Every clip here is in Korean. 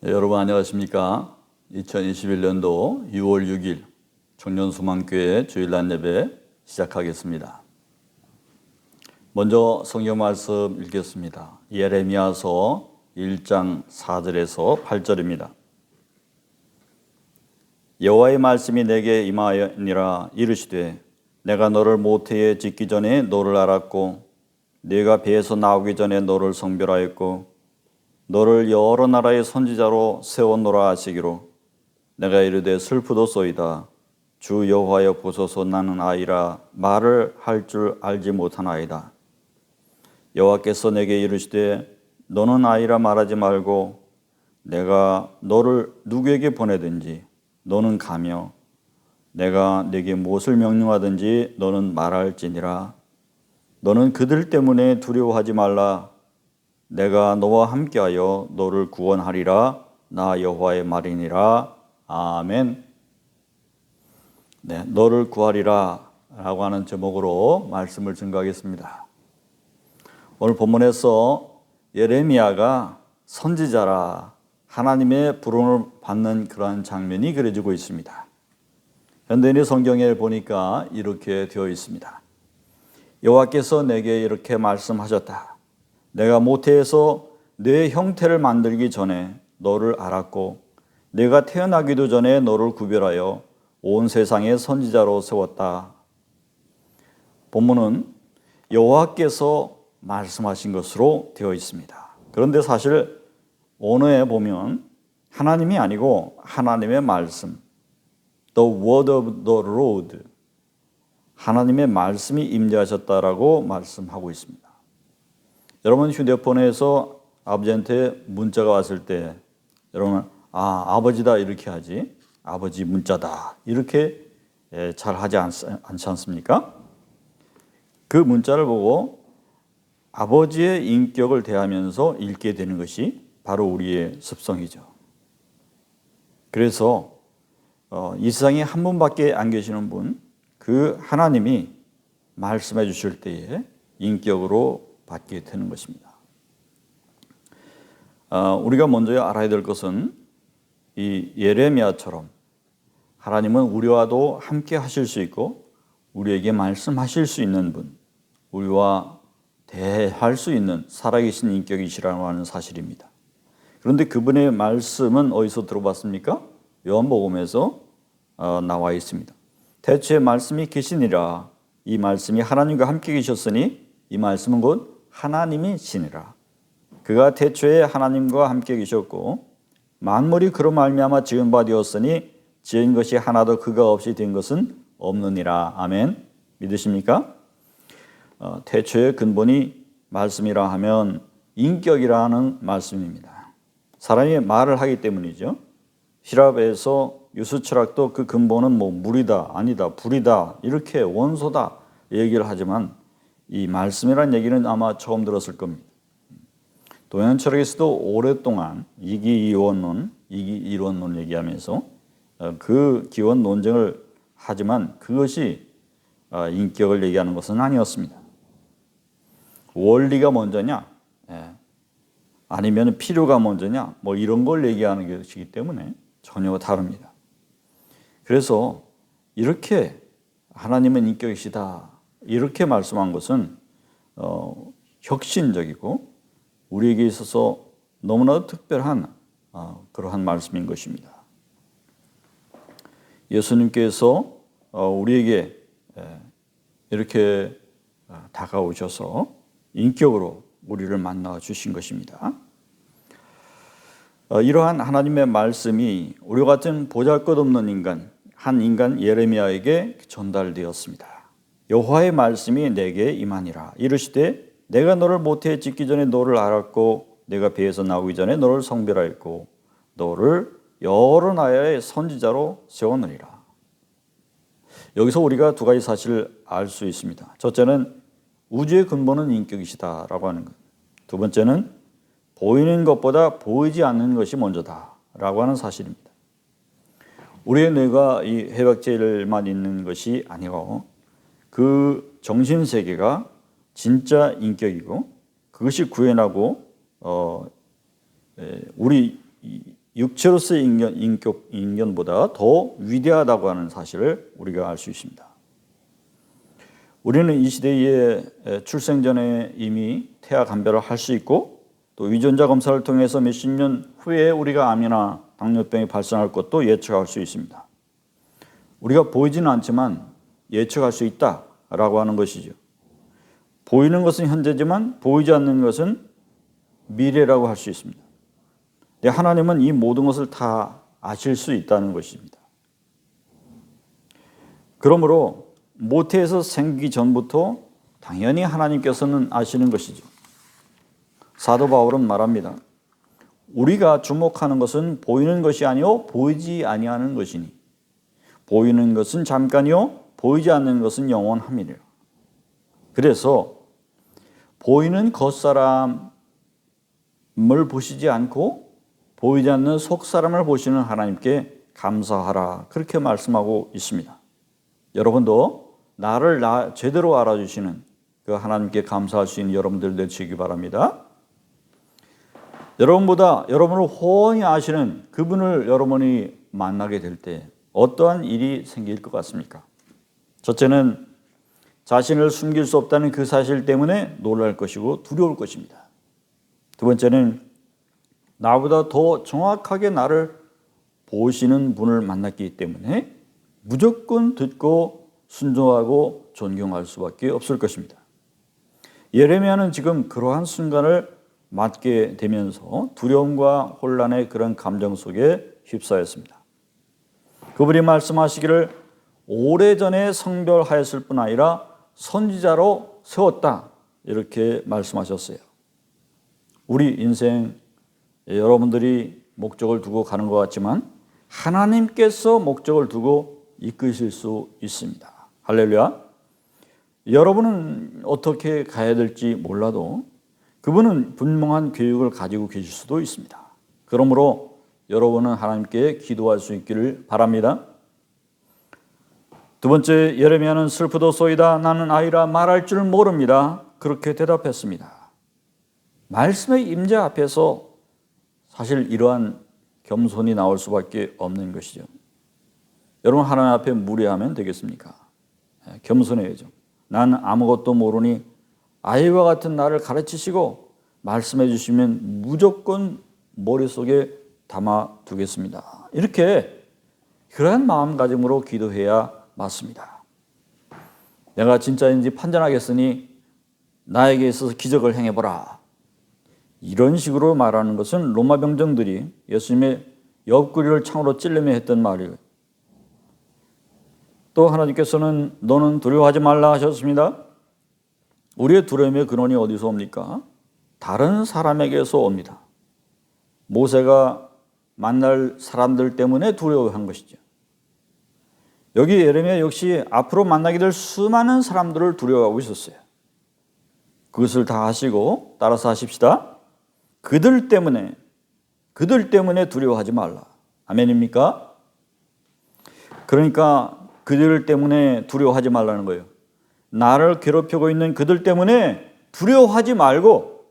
네, 여러분 안녕하십니까? 2021년도 6월 6일 청년수망교회 주일날 예배 시작하겠습니다. 먼저 성경 말씀 읽겠습니다. 예레미야서 1장 4절에서 8절입니다. 여호와의 말씀이 내게 임하니라. 이르시되 내가 너를 모태에 짓기 전에 너를 알았고 네가 배에서 나오기 전에 너를 성별하였고 너를 여러 나라의 선지자로 세웠노라 하시기로 내가 이르되 슬프도소이다. 주 여호와여 보소서 나는 아이라 말을 할 줄 알지 못하나이다. 여호와께서 내게 이르시되 너는 아이라 말하지 말고 내가 너를 누구에게 보내든지 너는 가며 내가 네게 무엇을 명령하든지 너는 말할지니라. 너는 그들 때문에 두려워하지 말라. 내가 너와 함께하여 너를 구원하리라. 나 여호와의 말이니라. 아멘. 네, 너를 구하리라 라고 하는 제목으로 말씀을 증거하겠습니다. 오늘 본문에서 예레미야가 선지자라 하나님의 부름을 받는 그러한 장면이 그려지고 있습니다. 현대인의 성경에 보니까 이렇게 되어 있습니다. 여호와께서 내게 이렇게 말씀하셨다. 내가 모태에서 내 형태를 만들기 전에 너를 알았고 내가 태어나기도 전에 너를 구별하여 온 세상의 선지자로 세웠다. 본문은 여호와께서 말씀하신 것으로 되어 있습니다. 그런데 사실 언어에 보면 하나님이 아니고 하나님의 말씀, The word of the Lord, 하나님의 말씀이 임재하셨다라고 말씀하고 있습니다. 여러분 휴대폰에서 아버지한테 문자가 왔을 때 여러분 아버지다 이렇게 하지 아버지 문자다 이렇게 잘 하지 않지 않습니까? 그 문자를 보고 아버지의 인격을 대하면서 읽게 되는 것이 바로 우리의 습성이죠. 그래서 이 세상에 한 분밖에 안 계시는 분, 그 하나님이 말씀해 주실 때에 인격으로 받게 되는 것입니다. 우리가 먼저 알아야 될 것은 이 예레미야처럼 하나님은 우리와도 함께 하실 수 있고 우리에게 말씀하실 수 있는 분, 우리와 대할 수 있는 살아계신 인격이시라고 하는 사실입니다. 그런데 그분의 말씀은 어디서 들어봤습니까? 요한복음에서 나와 있습니다. 태초에 말씀이 계시니라. 이 말씀이 하나님과 함께 계셨으니 이 말씀은 곧 하나님이 신이라. 그가 태초에 하나님과 함께 계셨고 만물이 그로 말미암아 지은 바 되었으니 지은 것이 하나도 그가 없이 된 것은 없느니라. 아멘. 믿으십니까? 태초의 근본이 말씀이라 하면 인격이라는 말씀입니다. 사람이 말을 하기 때문이죠. 히랍에서 유수철학도 그 근본은 물이다, 아니다, 불이다, 이렇게 원소다 얘기를 하지만 이 말씀이라는 얘기는 아마 처음 들었을 겁니다. 동양철학에서도 오랫동안 이기이원론, 이기이론론 얘기하면서 그 기원 논쟁을 하지만 그것이 인격을 얘기하는 것은 아니었습니다. 원리가 먼저냐, 아니면 필요가 먼저냐, 이런 걸 얘기하는 것이기 때문에 전혀 다릅니다. 그래서 이렇게 하나님은 인격이시다 이렇게 말씀한 것은 혁신적이고 우리에게 있어서 너무나도 특별한 그러한 말씀인 것입니다. 예수님께서 우리에게 이렇게 다가오셔서 인격으로 우리를 만나 주신 것입니다. 이러한 하나님의 말씀이 우리와 같은 보잘것없는 인간, 한 인간 예레미야에게 전달되었습니다. 여호와의 말씀이 내게 임하니라. 이르시되 내가 너를 모태에 짓기 전에 너를 알았고 내가 배에서 나오기 전에 너를 성별하였고 너를 여러 나라의 선지자로 세웠느니라. 여기서 우리가 두 가지 사실을 알 수 있습니다. 첫째는 우주의 근본은 인격이시다라고 하는 것. 두 번째는 보이는 것보다 보이지 않는 것이 먼저다라고 하는 사실입니다. 우리의 뇌가 이 해박제일만 있는 것이 아니고 그 정신세계가 진짜 인격이고 그것이 구현하고 우리 육체로서의 인견보다 더 위대하다고 하는 사실을 우리가 알 수 있습니다. 우리는 이 시대에 출생 전에 이미 태아 감별을 할 수 있고 또 유전자 검사를 통해서 몇십 년 후에 우리가 암이나 당뇨병이 발생할 것도 예측할 수 있습니다. 우리가 보이지는 않지만 예측할 수 있다라고 하는 것이죠. 보이는 것은 현재지만 보이지 않는 것은 미래라고 할 수 있습니다. 하나님은 이 모든 것을 다 아실 수 있다는 것입니다. 그러므로 모태에서 생기기 전부터 당연히 하나님께서는 아시는 것이죠. 사도 바울은 말합니다. 우리가 주목하는 것은 보이는 것이 아니요 보이지 아니하는 것이니 보이는 것은 잠깐이요 보이지 않는 것은 영원함이니라. 그래서 보이는 겉사람을 보시지 않고 보이지 않는 속사람을 보시는 하나님께 감사하라. 그렇게 말씀하고 있습니다. 여러분도 나를 제대로 알아주시는 그 하나님께 감사할 수 있는 여러분들 되시기 바랍니다. 여러분보다 여러분을 훤히 아시는 그분을 여러분이 만나게 될 때 어떠한 일이 생길 것 같습니까? 첫째는 자신을 숨길 수 없다는 그 사실 때문에 놀랄 것이고 두려울 것입니다. 두 번째는 나보다 더 정확하게 나를 보시는 분을 만났기 때문에 무조건 듣고 순종하고 존경할 수밖에 없을 것입니다. 예레미야는 지금 그러한 순간을 맞게 되면서 두려움과 혼란의 그런 감정 속에 휩싸였습니다. 그분이 말씀하시기를 오래전에 성별하였을 뿐 아니라 선지자로 세웠다 이렇게 말씀하셨어요. 우리 인생 여러분들이 목적을 두고 가는 것 같지만 하나님께서 목적을 두고 이끄실 수 있습니다. 할렐루야. 여러분은 어떻게 가야 될지 몰라도 그분은 분명한 계획을 가지고 계실 수도 있습니다. 그러므로 여러분은 하나님께 기도할 수 있기를 바랍니다. 두 번째, 예레미야는 슬프도소이다 나는 아이라 말할 줄 모릅니다. 그렇게 대답했습니다. 말씀의 임재 앞에서 사실 이러한 겸손이 나올 수밖에 없는 것이죠. 여러분 하나님 앞에 무례하면 되겠습니까? 겸손해야죠. 나는 아무것도 모르니 아이와 같은 나를 가르치시고 말씀해 주시면 무조건 머릿속에 담아두겠습니다. 이렇게 그러한 마음가짐으로 기도해야 맞습니다. 내가 진짜인지 판단하겠으니 나에게 있어서 기적을 행해보라. 이런 식으로 말하는 것은 로마 병정들이 예수님의 옆구리를 창으로 찔르며 했던 말이에요. 또 하나님께서는 너는 두려워하지 말라 하셨습니다. 우리의 두려움의 근원이 어디서 옵니까? 다른 사람에게서 옵니다. 모세가 만날 사람들 때문에 두려워한 것이죠. 여기 예레미야 역시 앞으로 만나게 될 수많은 사람들을 두려워하고 있었어요. 그것을 다 하시고 따라서 하십시다. 그들 때문에 두려워하지 말라. 아멘입니까? 그러니까 그들 때문에 두려워하지 말라는 거예요. 나를 괴롭히고 있는 그들 때문에 두려워하지 말고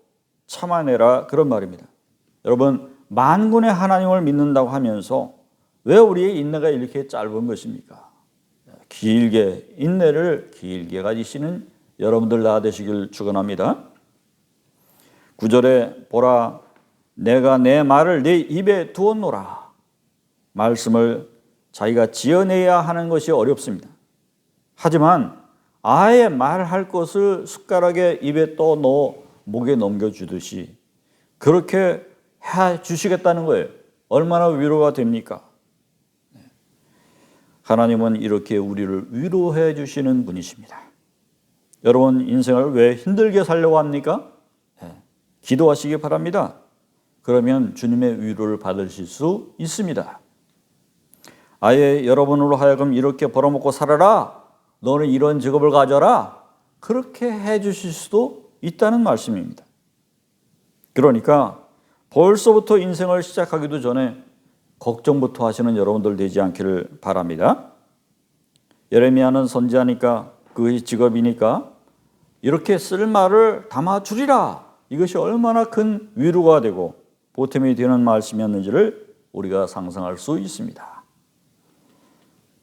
참아내라 그런 말입니다. 여러분 만군의 하나님을 믿는다고 하면서 왜 우리의 인내가 이렇게 짧은 것입니까? 길게 인내를 길게 가지시는 여러분들 다 되시길 축원합니다. 9절에 보라 내가 내 말을 내 입에 두었노라. 말씀을 자기가 지어내야 하는 것이 어렵습니다. 하지만 아예 말할 것을 숟가락에 입에 또 넣어 목에 넘겨주듯이 그렇게 해 주시겠다는 거예요. 얼마나 위로가 됩니까? 하나님은 이렇게 우리를 위로해 주시는 분이십니다. 여러분 인생을 왜 힘들게 살려고 합니까? 기도하시기 바랍니다. 그러면 주님의 위로를 받으실 수 있습니다. 아예 여러분으로 하여금 이렇게 벌어먹고 살아라. 너는 이런 직업을 가져라. 그렇게 해 주실 수도 있다는 말씀입니다. 그러니까 벌써부터 인생을 시작하기도 전에 걱정부터 하시는 여러분들 되지 않기를 바랍니다. 예레미야는 선지자니까 그것이 직업이니까 이렇게 쓸 말을 담아주리라. 이것이 얼마나 큰 위로가 되고 보탬이 되는 말씀이었는지를 우리가 상상할 수 있습니다.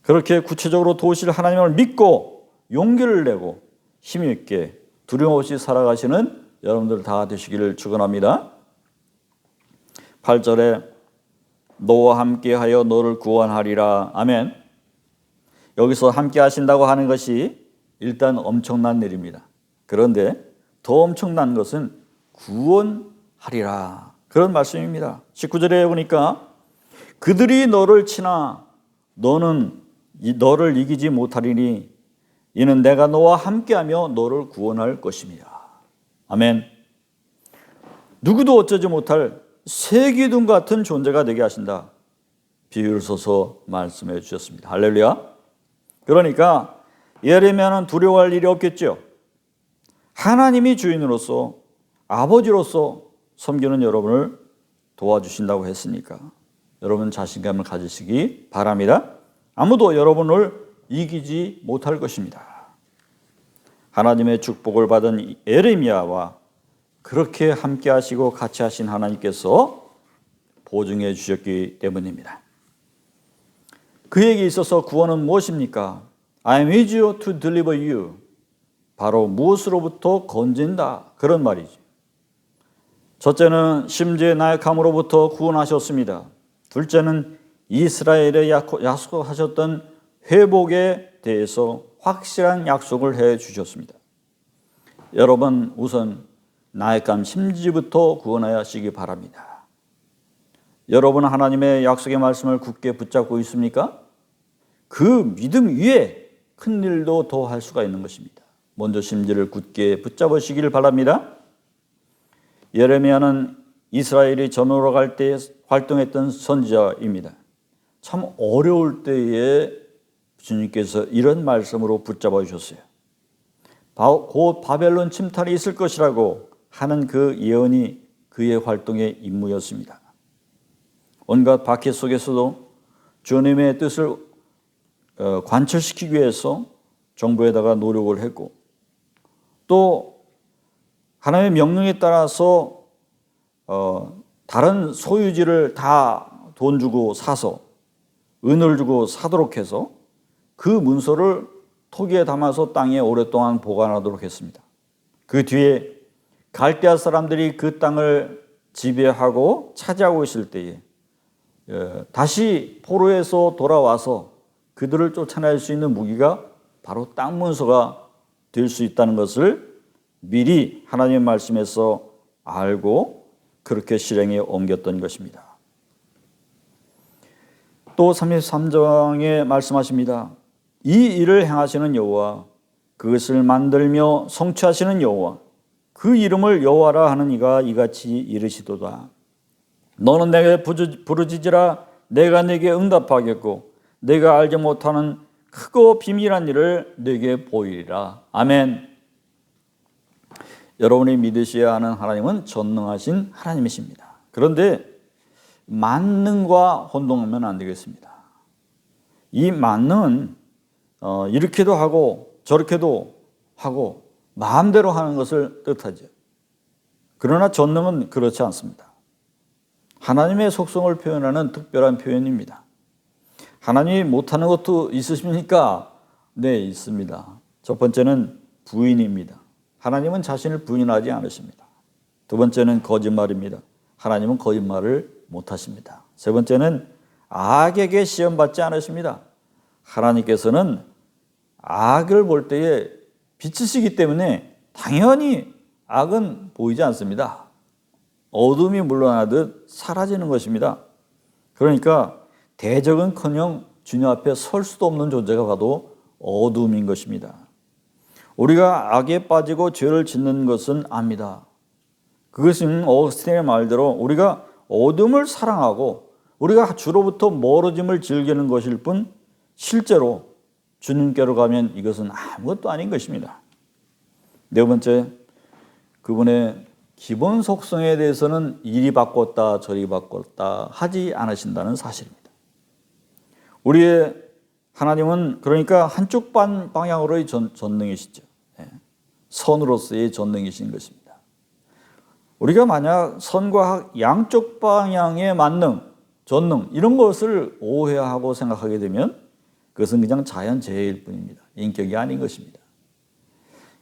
그렇게 구체적으로 도우실 하나님을 믿고 용기를 내고 힘있게 두려움 없이 살아가시는 여러분들 다 되시기를 축원합니다. 8절에 너와 함께하여 너를 구원하리라. 아멘. 여기서 함께 하신다고 하는 것이 일단 엄청난 일입니다. 그런데 더 엄청난 것은 구원하리라. 그런 말씀입니다. 19절에 보니까 그들이 너를 치나 너는 너를 이기지 못하리니 이는 내가 너와 함께하며 너를 구원할 것임이라. 아멘. 누구도 어쩌지 못할 새기둥 같은 존재가 되게 하신다. 비유를 써서 말씀해 주셨습니다. 할렐루야. 그러니까 예레미야는 두려워할 일이 없겠죠. 하나님이 주인으로서 아버지로서 섬기는 여러분을 도와주신다고 했으니까 여러분 자신감을 가지시기 바랍니다. 아무도 여러분을 이기지 못할 것입니다. 하나님의 축복을 받은 예레미야와 그렇게 함께 하시고 같이 하신 하나님께서 보증해 주셨기 때문입니다. 그에게 있어서 구원은 무엇입니까? I am with you to deliver you. 바로 무엇으로부터 건진다. 그런 말이죠. 첫째는 심지의 나약함으로부터 구원하셨습니다. 둘째는 이스라엘에 약속하셨던 회복에 대해서 확실한 약속을 해 주셨습니다. 여러분 우선 나약함 심지부터 구원하시기 바랍니다. 여러분 하나님의 약속의 말씀을 굳게 붙잡고 있습니까? 그 믿음 위에 큰 일도 더 할 수가 있는 것입니다. 먼저 심지를 굳게 붙잡으시기를 바랍니다. 예레미야는 이스라엘이 전으로 갈 때 활동했던 선지자입니다. 참 어려울 때에 주님께서 이런 말씀으로 붙잡아 주셨어요. 곧 바벨론 침탈이 있을 것이라고 하는 그 예언이 그의 활동의 임무였습니다. 온갖 박해 속에서도 주님의 뜻을 관철시키기 위해서 정부에다가 노력을 했고 또 하나님의 명령에 따라서 다른 소유지를 다 돈 주고 사서 은을 주고 사도록 해서 그 문서를 토기에 담아서 땅에 오랫동안 보관하도록 했습니다. 그 뒤에 갈대아 사람들이 그 땅을 지배하고 차지하고 있을 때에 다시 포로에서 돌아와서 그들을 쫓아낼 수 있는 무기가 바로 땅 문서가 될 수 있다는 것을 미리 하나님의 말씀에서 알고 그렇게 실행에 옮겼던 것입니다. 또 33장에 말씀하십니다. 이 일을 행하시는 여호와 그것을 만들며 성취하시는 여호와 그 이름을 여호와라 하는 이가 이같이 이르시도다. 너는 내게 부르짖으라 내가 내게 응답하겠고 내가 알지 못하는 크고 비밀한 일을 내게 보이리라. 아멘. 여러분이 믿으셔야 하는 하나님은 전능하신 하나님이십니다. 그런데 만능과 혼동하면 안 되겠습니다. 이 만능은 이렇게도 하고 저렇게도 하고 마음대로 하는 것을 뜻하죠. 그러나 전능은 그렇지 않습니다. 하나님의 속성을 표현하는 특별한 표현입니다. 하나님이 못하는 것도 있으십니까? 네, 있습니다. 첫 번째는 부인입니다. 하나님은 자신을 부인하지 않으십니다. 두 번째는 거짓말입니다. 하나님은 거짓말을 못하십니다. 세 번째는 악에게 시험받지 않으십니다. 하나님께서는 악을 볼 때에 빛이시기 때문에 당연히 악은 보이지 않습니다. 어둠이 물러나듯 사라지는 것입니다. 그러니까 대적은커녕 주님 앞에 설 수도 없는 존재가 바로 어둠인 것입니다. 우리가 악에 빠지고 죄를 짓는 것은 압니다. 그것은 어거스틴의 말대로 우리가 어둠을 사랑하고 우리가 주로부터 멀어짐을 즐기는 것일 뿐 실제로 주님께로 가면 이것은 아무것도 아닌 것입니다. 네 번째, 그분의 기본 속성에 대해서는 이리 바꿨다 저리 바꿨다 하지 않으신다는 사실입니다. 우리의 하나님은 그러니까 한쪽 방향으로의 전능이시죠. 선으로서의 전능이신 것입니다. 우리가 만약 선과 양쪽 방향의 만능, 전능 이런 것을 오해하고 생각하게 되면 그것은 그냥 자연재해일 뿐입니다. 인격이 아닌 것입니다.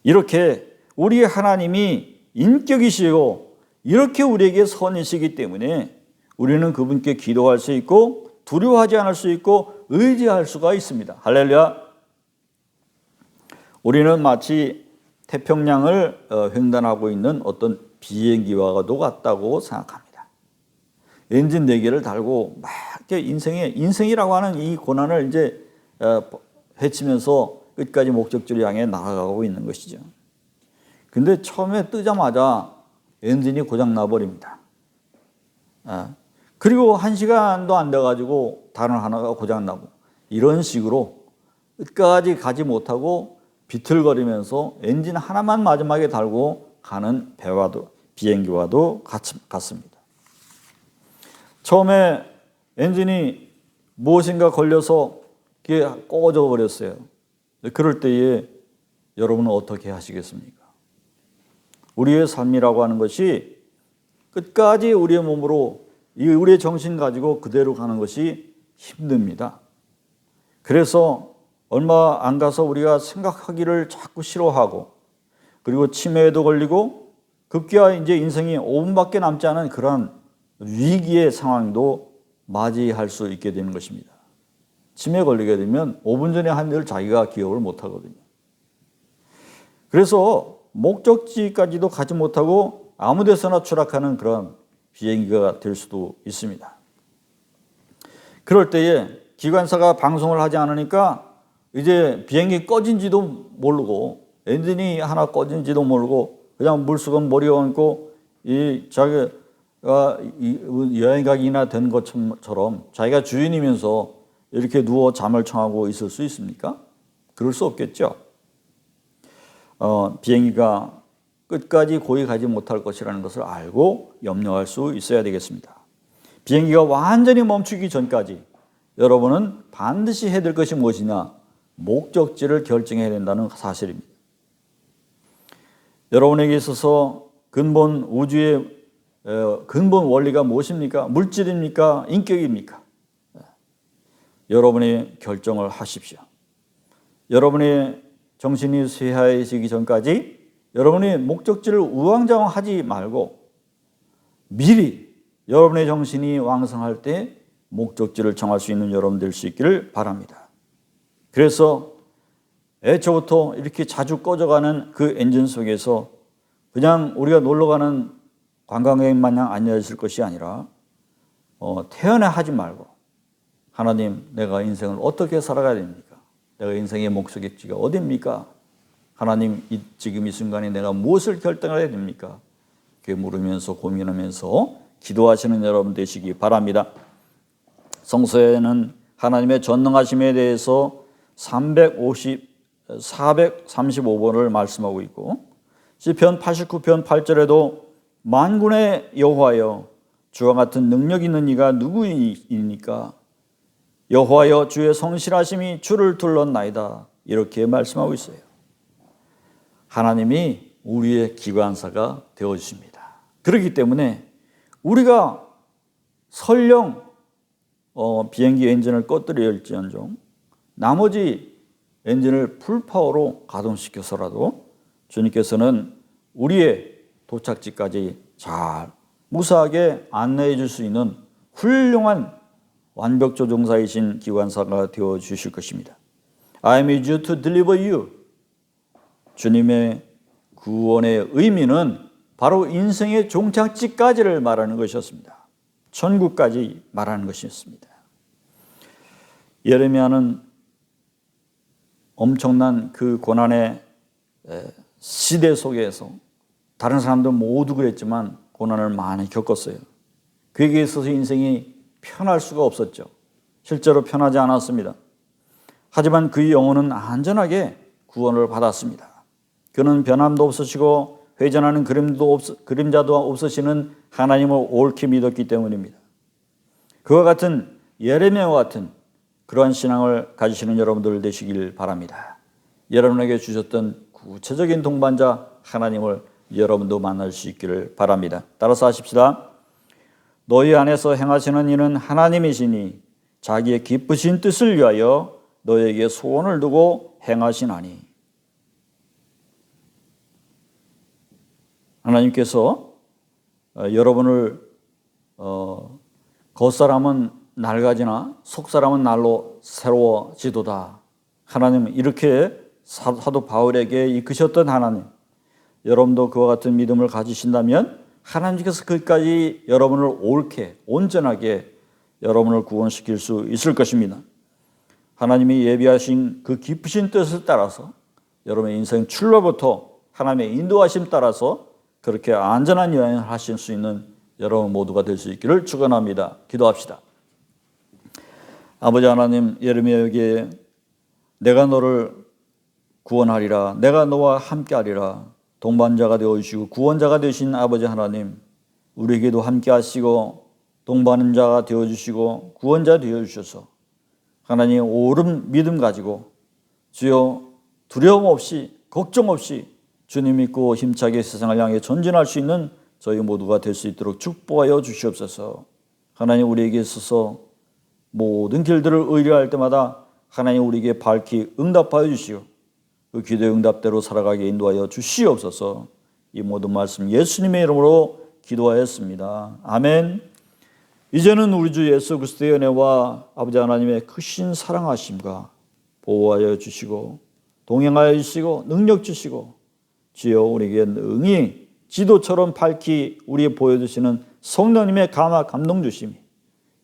이렇게 우리 하나님이 인격이시고 이렇게 우리에게 선이시기 때문에 우리는 그분께 기도할 수 있고 두려워하지 않을 수 있고 의지할 수가 있습니다. 할렐루야. 우리는 마치 태평양을 횡단하고 있는 어떤 비행기와도 같다고 생각합니다. 엔진 4개를 달고 막 인생이라고 하는 이 고난을 이제 헤치면서 끝까지 목적지를 향해 나아가고 있는 것이죠. 근데 처음에 뜨자마자 엔진이 고장 나버립니다. 그리고 1시간도 안 돼가지고 다른 하나가 고장 나고 이런 식으로 끝까지 가지 못하고 비틀거리면서 엔진 하나만 마지막에 달고 가는 비행기와도 같습니다. 처음에 엔진이 무엇인가 걸려서 그게 꺼져 버렸어요. 그럴 때에 여러분은 어떻게 하시겠습니까? 우리의 삶이라고 하는 것이 끝까지 우리의 몸으로 우리의 정신 가지고 그대로 가는 것이 힘듭니다. 그래서 얼마 안 가서 우리가 생각하기를 자꾸 싫어하고 그리고 치매에도 걸리고 급기야 이제 인생이 5분밖에 남지 않은 그런 위기의 상황도 맞이할 수 있게 되는 것입니다. 치매에 걸리게 되면 5분 전에 한 일 자기가 기억을 못 하거든요. 그래서 목적지까지도 가지 못하고 아무 데서나 추락하는 그런 비행기가 될 수도 있습니다. 그럴 때에 기관사가 방송을 하지 않으니까 이제 비행기 꺼진지도 모르고 엔진이 하나 꺼진지도 모르고 그냥 물수건 머리에 얹고 자기가 여행 가기나 된 것처럼 자기가 주인이면서 이렇게 누워 잠을 청하고 있을 수 있습니까? 그럴 수 없겠죠. 비행기가 끝까지 고이 가지 못할 것이라는 것을 알고 염려할 수 있어야 되겠습니다. 비행기가 완전히 멈추기 전까지 여러분은 반드시 해야 될 것이 무엇이냐? 목적지를 결정해야 된다는 사실입니다. 여러분에게 있어서 근본 우주의 근본 원리가 무엇입니까? 물질입니까? 인격입니까? 여러분이 결정을 하십시오. 여러분의 정신이 쇠하해지기 전까지 여러분의 목적지를 우왕좌왕하지 말고 미리 여러분의 정신이 왕성할 때 목적지를 정할 수 있는 여러분 될 수 있기를 바랍니다. 그래서 애초부터 이렇게 자주 꺼져가는 그 엔진 속에서 그냥 우리가 놀러가는 관광객 마냥 앉아 있을 것이 아니라 태연해 하지 말고 하나님, 내가 인생을 어떻게 살아가야 됩니까? 내가 인생의 목적지가 어디입니까? 하나님, 지금 이 순간에 내가 무엇을 결정해야 됩니까? 그렇게 물으면서 고민하면서 기도하시는 여러분 되시기 바랍니다. 성서에는 하나님의 전능하심에 대해서 435번을 말씀하고 있고 시편 89편 8절에도 만군의 여호와여 주와 같은 능력 있는 이가 누구이니까 여호와여 주의 성실하심이 주를 둘렀나이다 이렇게 말씀하고 있어요. 하나님이 우리의 기관사가 되어주십니다. 그렇기 때문에 우리가 설령 비행기 엔진을 꺼뜨려야 할지언정 나머지 엔진을 풀파워로 가동시켜서라도 주님께서는 우리의 도착지까지 잘 무사하게 안내해 줄 수 있는 훌륭한 완벽 조종사이신 기관사가 되어 주실 것입니다. I am due to deliver you. 주님의 구원의 의미는 바로 인생의 종착지까지를 말하는 것이었습니다. 천국까지 말하는 것이었습니다. 예레미야는 엄청난 그 고난의 시대 속에서 다른 사람들 모두 그랬지만 고난을 많이 겪었어요. 그에게 있어서 인생이 편할 수가 없었죠. 실제로 편하지 않았습니다. 하지만 그의 영혼은 안전하게 구원을 받았습니다. 그는 변함도 없으시고 회전하는 그림자도 없으시는 하나님을 옳게 믿었기 때문입니다. 그와 같은 예레미야와 같은 그러한 신앙을 가지시는 여러분들 되시길 바랍니다. 여러분에게 주셨던 구체적인 동반자 하나님을 여러분도 만날 수 있기를 바랍니다. 따라서 하십시다. 너희 안에서 행하시는 이는 하나님이시니 자기의 기쁘신 뜻을 위하여 너희에게 소원을 두고 행하시나니. 하나님께서 여러분을 겉사람은 낡아지나 속사람은 날로 새로워지도다. 하나님은 이렇게 사도 바울에게 이끄셨던 하나님, 여러분도 그와 같은 믿음을 가지신다면 하나님께서 끝까지 여러분을 옳게 온전하게 여러분을 구원시킬 수 있을 것입니다. 하나님이 예비하신 그 깊으신 뜻을 따라서 여러분의 인생 출발부터 하나님의 인도하심 따라서 그렇게 안전한 여행을 하실 수 있는 여러분 모두가 될 수 있기를 축원합니다. 기도합시다. 아버지 하나님, 예레미야에게 내가 너를 구원하리라, 내가 너와 함께하리라, 동반자가 되어주시고 구원자가 되신 아버지 하나님, 우리에게도 함께하시고 동반자가 되어주시고 구원자 되어주셔서 하나님 옳은 믿음 가지고 주여 두려움 없이 걱정 없이 주님 믿고 힘차게 세상을 향해 전진할 수 있는 저희 모두가 될 수 있도록 축복하여 주시옵소서. 하나님 우리에게 있어서 모든 길들을 의뢰할 때마다 하나님 우리에게 밝히 응답하여 주시오. 그 기도의 응답대로 살아가게 인도하여 주시옵소서. 이 모든 말씀 예수님의 이름으로 기도하였습니다. 아멘. 이제는 우리 주 예수 그리스도의 은혜와 아버지 하나님의 크신 사랑하심과 보호하여 주시고 동행하여 주시고 능력 주시고 주여 우리에게 능히 지도처럼 밝히 우리에 보여주시는 성령님의 감화 감동 주심이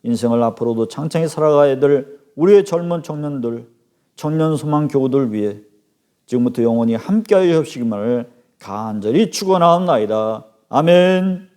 인생을 앞으로도 창창히 살아가야 될 우리의 젊은 청년들, 청년 소망 교우들 위해 지금부터 영원히 함께하여 주시기만을 간절히 축원하옵나이다. 아멘.